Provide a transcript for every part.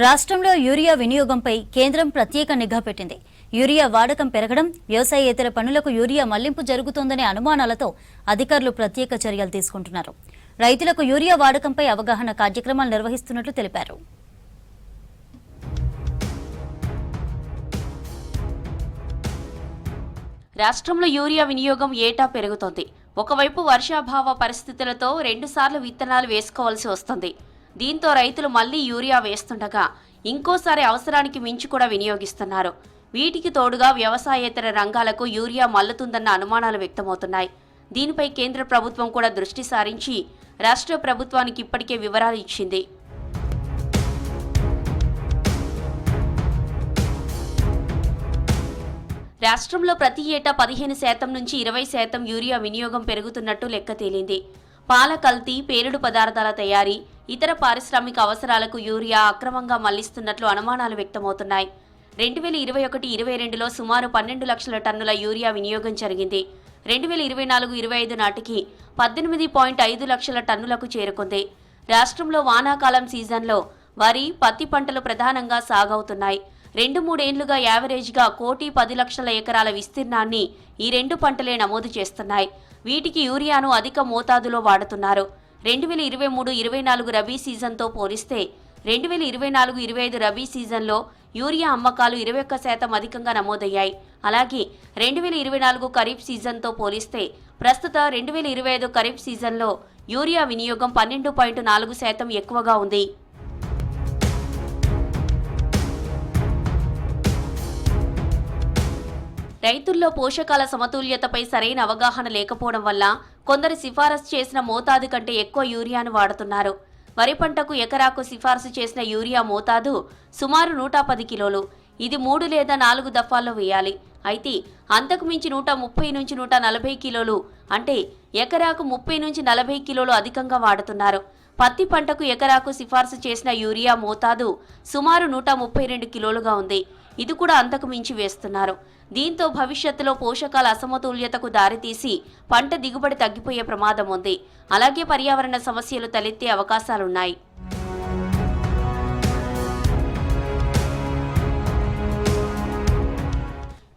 రాష్ట్రంలో యూరియా వినియోగంపై కేంద్రం ప్రత్యేక నిఘా పెట్టింది. యూరియా వాడకం పెరగడం, వ్యవసాయేతర పనులకు యూరియా మళ్లింపు జరుగుతోందనే అనుమానాలతో అధికారులు ప్రత్యేక చర్యలు తీసుకుంటున్నారు. రైతులకు యూరియా వాడకంపై అవగాహన కార్యక్రమాలు నిర్వహిస్తున్నట్లు తెలిపారు. రాష్ట్రంలో యూరియా వినియోగం ఏటా పెరుగుతోంది. ఒకవైపు వర్షాభావ పరిస్థితులతో 2 సార్లు విత్తనాలు వేసుకోవాల్సి వస్తుంది. దీంతో రైతులు మళ్లీ యూరియా వేస్తుండగా ఇంకోసారి అవసరానికి మించి కూడా వినియోగిస్తున్నారు. వీటికి తోడుగా వ్యవసాయేతర రంగాలకు యూరియా మల్లుతుందన్న అనుమానాలు వ్యక్తమవుతున్నాయి. దీనిపై కేంద్ర ప్రభుత్వం కూడా దృష్టి సారించి రాష్ట్ర ప్రభుత్వానికి ఇప్పటికే వివరాలు ఇచ్చింది. రాష్ట్రంలో ప్రతి ఏటా 15% నుంచి 20% యూరియా వినియోగం పెరుగుతున్నట్టు లెక్క తేలింది. పాల కల్తీ, పేలుడు పదార్థాల తయారీ, ఇతర పారిశ్రామిక అవసరాలకు యూరియా అక్రమంగా మళ్లిస్తున్నట్లు అనుమానాలు వ్యక్తమవుతున్నాయి. 2021-22లో సుమారు 12 లక్షల టన్నుల యూరియా వినియోగం జరిగింది. 2024-25 నాటికి 18.5 లక్షల టన్నులకు చేరుకుంది. రాష్ట్రంలో వానాకాలం సీజన్లో వరి, పత్తి పంటలు ప్రధానంగా సాగవుతున్నాయి. 2-3 ఏళ్లుగా యావరేజ్గా 1,10 లక్షల ఎకరాల విస్తీర్ణాన్ని ఈ 2 పంటలే నమోదు చేస్తున్నాయి. వీటికి యూరియాను అధిక మోతాదులో వాడుతున్నారు. 2023-24 రబీ సీజన్తో పోలిస్తే 2024-25 రబీ సీజన్లో యూరియా అమ్మకాలు 21% అధికంగా నమోదయ్యాయి. అలాగే 2024 ఖరీఫ్ సీజన్తో పోలిస్తే ప్రస్తుత 2025 ఖరీఫ్ సీజన్లో యూరియా వినియోగం 12.4% ఎక్కువగా ఉంది. రైతుల్లో పోషకాల సమతుల్యతపై సరైన అవగాహన లేకపోవడం వల్ల కొందరు సిఫారసు చేసిన మోతాదు కంటే ఎక్కువ యూరియాను వాడుతున్నారు. వరి పంటకు ఎకరాకు సిఫారసు చేసిన యూరియా మోతాదు సుమారు 110 కిలోలు. ఇది 3 లేదా 4 దఫాల్లో వేయాలి. అయితే అంతకు మించి 130 నుంచి 140 కిలోలు అంటే ఎకరాకు 30 నుంచి 40 కిలోలు అధికంగా వాడుతున్నారు. పత్తి పంటకు ఎకరాకు సిఫారసు చేసిన యూరియా మోతాదు సుమారు 132 కిలోలుగా ఉంది. ఇది కూడా అంతకు మించి వేస్తున్నారు. దీంతో భవిష్యత్తులో పోషకాల అసమతుల్యతకు దారితీసి పంట దిగుబడి తగ్గిపోయే ప్రమాదం ఉంది. అలాగే పర్యావరణ సమస్యలు తలెత్తే అవకాశాలున్నాయి.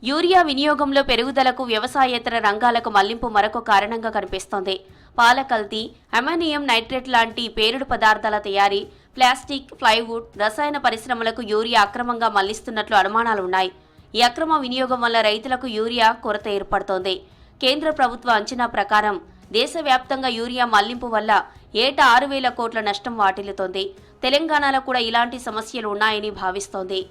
యూరియా వినియోగంలో పెరుగుదలకు వ్యవసాయేతర రంగాలకు మళ్లింపు మరొక కారణంగా కనిపిస్తోంది. పాల కల్తీ, అమోనియం నైట్రేట్ లాంటి పేలుడు పదార్థాల తయారీ, ప్లాస్టిక్, ప్లైవుడ్, రసాయన పరిశ్రమలకు యూరియా అక్రమంగా మళ్లిస్తున్నట్లు అనుమానాలున్నాయి. ఈ అక్రమ వినియోగం వల్ల రైతులకు యూరియా కొరత ఏర్పడుతోంది. కేంద్ర ప్రభుత్వ అంచనా ప్రకారం దేశవ్యాప్తంగా యూరియా మళ్లింపు వల్ల ఏటా 6,000 కోట్ల నష్టం వాటిల్లుతోంది. తెలంగాణలో కూడా ఇలాంటి సమస్యలు ఉన్నాయని భావిస్తోంది.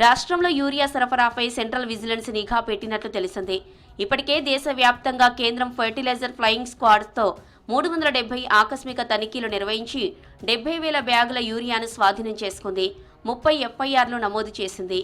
రాష్ట్రంలో యూరియా సరఫరాపై సెంట్రల్ విజిలెన్స్ నిఘా పెట్టినట్లు తెలిసింది. ఇప్పటికే దేశవ్యాప్తంగా కేంద్రం ఫెర్టిలైజర్ ఫ్లయింగ్ స్క్వాడ్తో 370 ఆకస్మిక తనిఖీలు నిర్వహించి 70,000 బ్యాగుల యూరియాను స్వాధీనం చేసుకుంది. 30 ఎఫ్ఐఆర్లు నమోదు చేసింది.